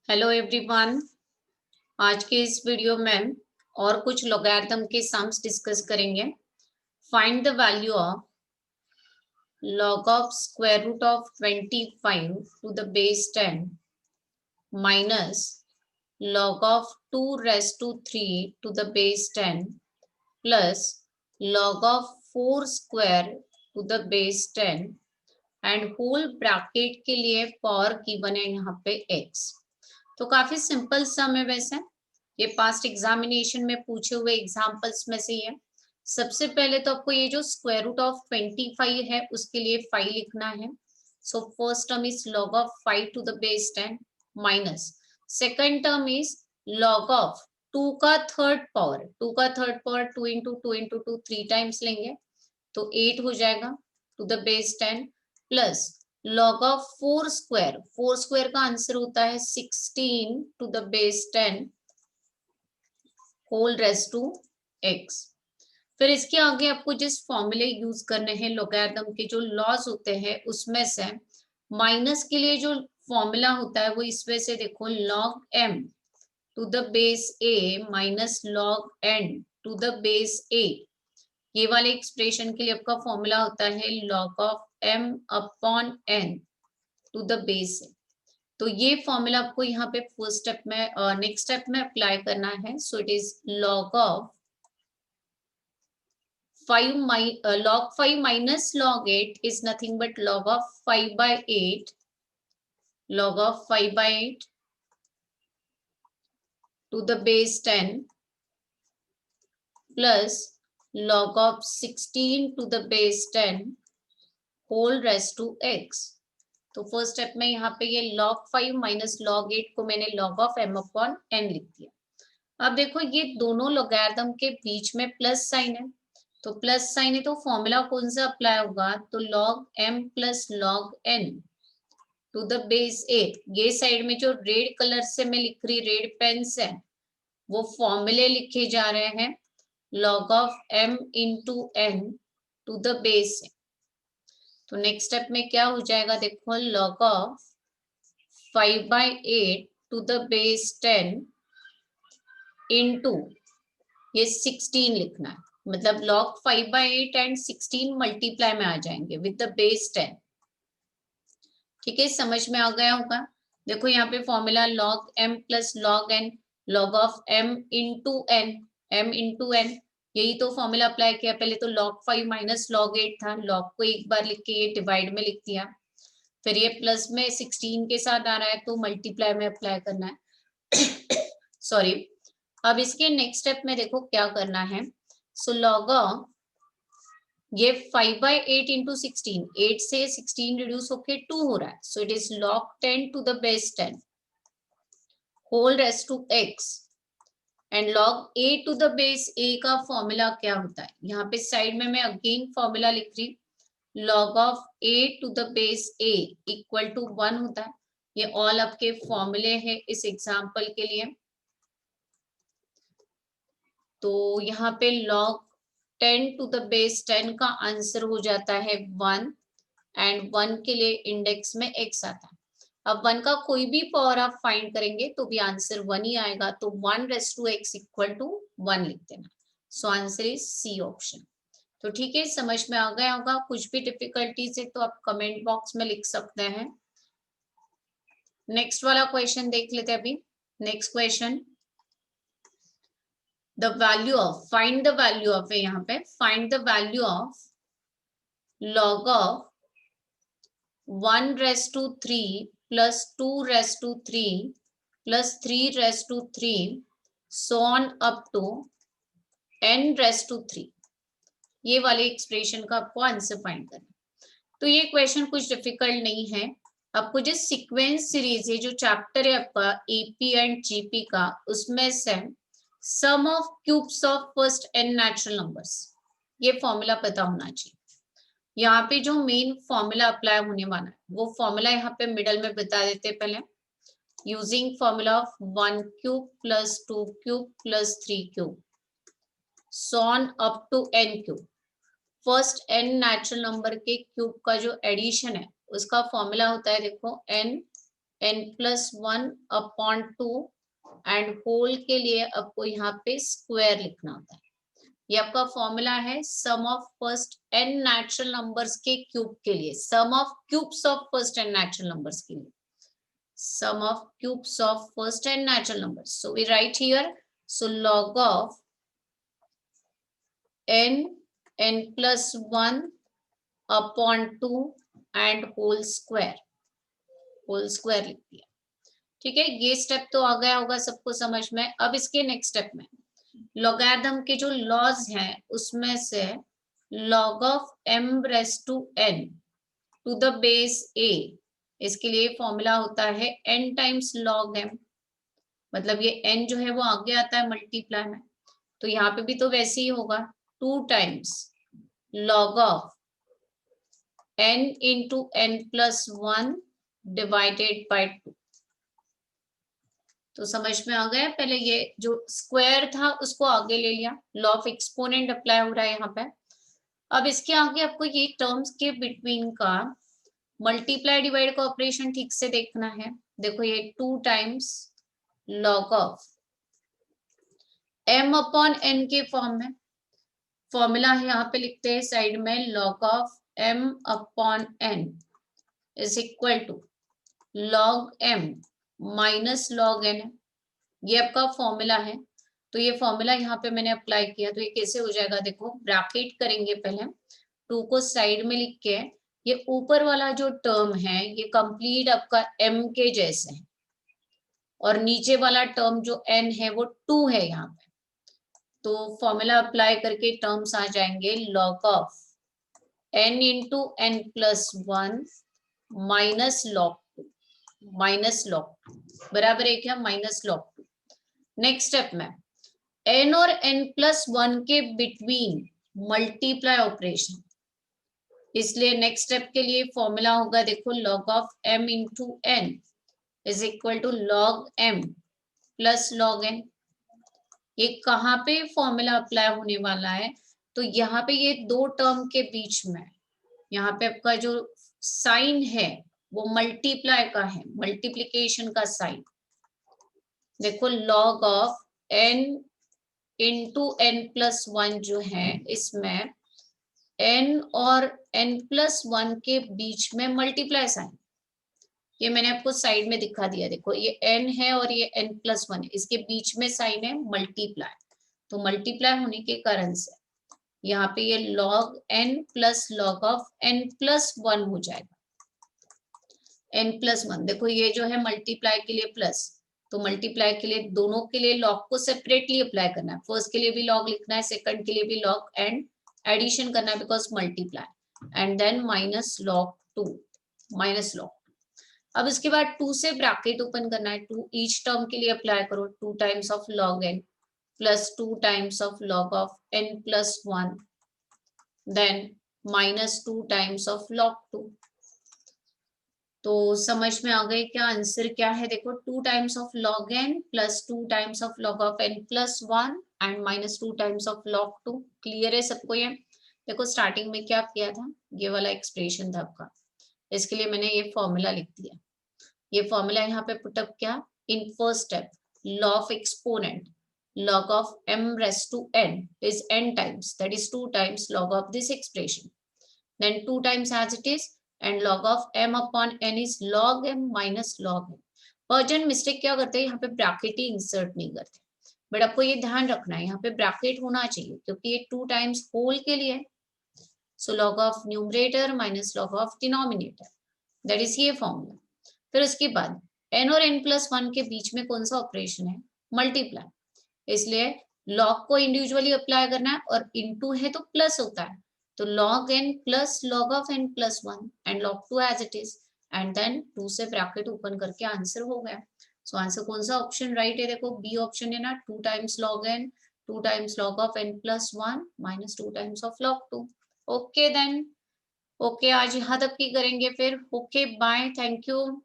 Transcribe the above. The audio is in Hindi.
Hello everyone. आज के इस वीडियो में और कुछ लॉगरिथम के सम्स डिस्कस करेंगे। Find the value of log of square root of 25 to the base 10 minus log of 2 raised to 3 to the base 10 plus log of 4 square to the base 10 and whole bracket के लिए पावर गिवन है यहाँ पे x। तो काफी सिंपल सम है, वैसे ये पास्ट एग्जामिनेशन में पूछे हुए एग्जाम्पल्स में से है। सबसे पहले तो आपको ये जो स्क्वायर रूट ऑफ 25 है उसके लिए 5 लिखना है। So first term is log of 5 to the base 10 minus second term is log of 2 का third power 2 into 2 into 2 3 times लेंगे तो 8 हो जाएगा to the base 10 plus log of 4 square का आंसर होता है 16 to the base 10 whole raise to x। फिर इसके आगे आपको जिस फॉर्मूले यूज करने हैं लोगैरिथम के जो लॉज होते हैं उसमें से माइनस के लिए जो फॉर्मूला होता है वो इस वजह से देखो log m to the base a minus log n to the base a। ये वाले एक्सप्रेशन के लिए आपका फॉर्मूला होता है log of m upon n to the base a। तो ये फॉर्मूला आपको यहाँ पे फर्स्ट स्टेप में नेक्स्ट स्टेप में अप्लाई करना है। So it is log of 5 log 5 minus log 8 is nothing but log of 5 by 8 log of 5 by 8 to the base 10 plus log of 16 to the base 10 whole raised to x। तो फर्स्ट स्टेप में यहाँ पे ये log 5 माइनस log 8 को मैंने log of m upon n लिख दिया। अब देखो ये दोनों लोगैरिथम के बीच में प्लस साइन है, तो प्लस साइन है तो फॉर्मूला कौन सा अप्लाई होगा, तो log m plus log n to the base 8। ये साइड में जो रेड कलर से मैं लिख रही रेड पेन से वो फॉर्मूले लिखे जा रहे हैं log of m into n to the base. तो नेक्स्ट स्टेप में क्या हो जाएगा, देखो log of 5 by 8 to the base 10 into ये 16 लिखना है, मतलब log 5 by 8 एंड 16 मल्टीप्लाई में आ जाएंगे विद द बेस 10। ठीक है, समझ में आ गया होगा। देखो यहाँ पे formula log m plus log n log of m into n यही तो फॉर्मूला अप्लाई किया। पहले तो log 5 माइनस log 8 था, log को एक बार लिख के ये डिवाइड में लिख दिया, फिर ये प्लस में 16 के साथ आ रहा है तो मल्टीप्लाई में अप्लाई करना है सॉरी। अब इसके नेक्स्ट स्टेप में देखो क्या करना है। सो log ये 5 by 8 इंटू 16, 8 से 16 रिड्यूस होके 2 हो रहा है, so it is log 10 to the base 10 whole raise to x। And log a to the base a का फॉर्मूला क्या होता है, यहाँ पे साइड में मैं अगेन फॉर्मूला लिख रही, log of a to the base a equal to 1 होता है। ये ऑल आपके फॉर्मूले हैं इस एग्जाम्पल के लिए। तो यहाँ पे log 10 टू द बेस 10 का आंसर हो जाता है 1 एंड 1 के लिए इंडेक्स में x आता है। अब 1 का कोई भी पावर आप फाइंड करेंगे तो भी आंसर 1 ही आएगा, तो 1 raise to x equal to 1 लिख देना। So answer is C option. तो ठीक है, समझ में आ गया होगा। कुछ भी डिफिकल्टीज है तो आप कमेंट बॉक्स में लिख सकते हैं। नेक्स्ट वाला क्वेश्चन देख लेते हैं अभी। Next question, the value of, find the value of है यहाँ पे, find the value of log of 1 raise to 3 plus 2 raised to 3 plus 3 raised to 3 so on up to n raised to 3। ये वाले एक्सप्रेशन का आपको आंसर फाइंड करना। तो ये क्वेश्चन कुछ डिफिकल्ट नहीं है। आपको जो सीक्वेंस सीरीज है, जो चैप्टर है आपका एपी एंड जीपी का, उसमें से sum of cubes of first n natural numbers, ये फॉर्मूला पता होना चाहिए। यहाँ पे जो मेन फॉर्मूला अप्लाई होने वाला है वो फॉर्मूला यहाँ पे मिडल में बता देते हैं पहले। Using formula of 1 cube plus 2 cube plus 3 cube sum up to n cube. First n natural number के क्यूब का जो एडिशन है उसका फॉर्मूला होता है, देखो n n+1/2 एंड होल के लिए आपको यहाँ पे स्क्वायर लिखना होता है। ये आपका फॉर्मूला है sum of first n natural numbers के क्यूब के लिए, sum of cubes of first n natural numbers के लिए, sum of cubes of first n natural numbers. So we write here, so log of n+1/2 and whole square लिख दिया। ठीक है, ये स्टेप तो आ गया होगा सबको समझ में। अब इसके नेक्स्ट स्टेप में लॉगरिथम के जो लॉज हैं उसमें से log of m⁻n to the base a, इसके लिए फॉर्मूला होता है n टाइम्स log m, मतलब ये n जो है वो आगे आता है मल्टीप्लाई में, तो यहाँ पे भी तो वैसे ही होगा 2 times log of n into n+1 divided by 2। तो समझ में आ गया, पहले ये जो स्क्वायर था उसको आगे ले लिया, लॉ ऑफ एक्सपोनेंट अप्लाई हो रहा है यहाँ पे। अब इसके आगे आपको ये टर्म्स के बिटवीन का मल्टीप्लाई डिवाइड का ऑपरेशन ठीक से देखना है। देखो ये 2 टाइम्स log ऑफ m/n के फॉर्म में, फॉर्मूला है यहाँ पे लिखते हैं साइड में, log of m/n is equal to log m minus log n है, ये आपका फॉर्मूला है। तो ये फॉर्मूला यहाँ पे मैंने अप्लाई किया, तो ये कैसे हो जाएगा, देखो ब्रैकेट करेंगे पहले, 2 को साइड में लिख के, ये ऊपर वाला जो टर्म है ये कंप्लीट आपका m के जैसे है, और नीचे वाला टर्म जो n है वो 2 है यहाँ पे। तो फॉर्मूला अप्लाई करके टर्म्स आ जाएंगे log of n into n+1 minus log बराबर है क्या, माइनस log 2। नेक्स्ट स्टेप में n और n+1 के बिटवीन मल्टीप्लाई ऑपरेशन, इसलिए नेक्स्ट स्टेप के लिए फॉर्मूला होगा, देखो log of m into n is equal to log m plus log n। ये कहाँ पे फॉर्मूला अप्लाई होने वाला है, तो यहाँ पे ये 2 टर्म के बीच में, यहाँ पे आपका जो साइन है वो मल्टीप्लाई का है, मल्टीप्लीकेशन का साइन। देखो log of n into n+1 जो है, इसमें n और n+1 के बीच में मल्टीप्लाई साइन, ये मैंने आपको साइड में दिखा दिया। देखो ये n है और ये n+1 है, इसके बीच में साइन है मल्टीप्लाई, तो मल्टीप्लाई होने के कारण से यहाँ पे ये log n plus log of n+1 हो जाएगा। n+1 देखो ये जो है मल्टीप्लाई के लिए प्लस, तो मल्टीप्लाई के लिए दोनों के लिए log को सेपरेटली अप्लाई करना है, फर्स्ट के लिए भी log लिखना है, सेकंड के लिए भी log, एंड एडिशन करना है because multiply, and then minus log 2, minus log। अब इसके बाद 2 से ब्रैकेट ओपन करना है, 2 ईच टर्म के लिए अप्लाई करो, 2 times of log n plus 2 times of log of n+1 then minus 2 times of log 2। तो समझ में आ गए क्या आंसर क्या है, देखो 2 times of log n plus 2 times of log of n+1 and minus 2 times of log 2। Clear है सबको ये? देखो स्टार्टिंग में क्या किया था, ये वाला एक्सप्रेशन था आपका, इसके लिए मैंने ये फॉर्मूला लिख दिया। ये फॉर्मूला यहाँ पे पुटअप किया in first step, law of exponent log of m⁻n is n times, that is 2 times log of this expression, then 2 times as it is, and log of m/n is log m minus log m। Version mistake क्या करते हैं, यहाँ पे ब्रैकेट ही इंसर्ट नहीं करते, बट आपको ये ध्यान रखना है यहाँ पे ब्रैकेट होना चाहिए क्योंकि ये 2 टाइम्स होल के लिए, सो log of numerator minus log of denominator, that is ये फॉर्मूला। फिर उसके बाद n और n+1 के बीच में कौन सा ऑपरेशन है, मल्टीप्लाई, इसलिए log को इंडिविजुअली अप्लाई करना है, और इनटू है तो प्लस होता है, तो log n plus log of n+1 and log 2 as it is, and then 2 से ब्रैकेट ओपन करके आंसर हो गया। सो आंसर कौन सा ऑप्शन राइट है, देखो बी ऑप्शन है ना, 2 times log n, 2 times log of n+1 minus 2 times of log 2। Okay then, okay आज यहाँ तक की करेंगे फिर, ओके बाय, थैंक यू।